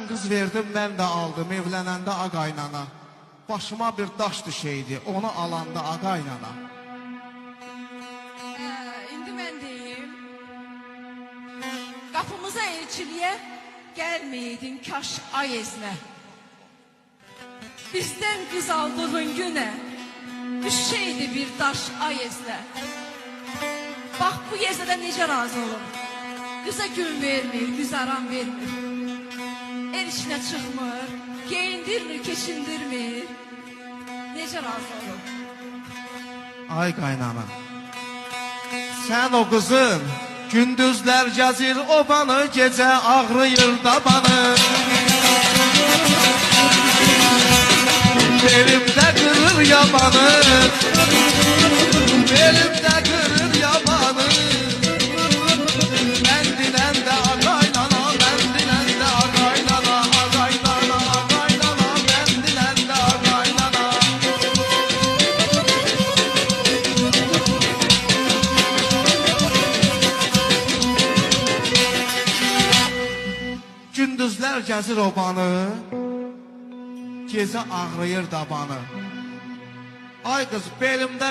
Mən qız verdim, mən də aldım, evlənəndə ağaynana. Başıma bir daş düşeydi, onu alanda ağaynana. İndi mən deyim. Qapımıza elçiliyə gəlməydin kaş ay eznə. Bizdən qız aldığın günə düşseydi bir daş ay eznə. Bax bu yeznədən necə razı olun. Qıza gün vermir, güzaran vermir. El içinə çıxmır, geyindirmir, keçindirmir. Necə razı olun. Ay qaynana, sən o qızın gündüzlər gəzir obanı, gecə ağrıyır dabanı. Belimdə qırır yabanı, belimdə qırır yabanı. Mən dinəndə ağaynana, mən dinəndə ağaynana, ağaynana, ağaynana, mən dinəndə ağaynana. Gündüzlər gəzir obanı, gecə ağrıyır dabanı. Ay qız belimdə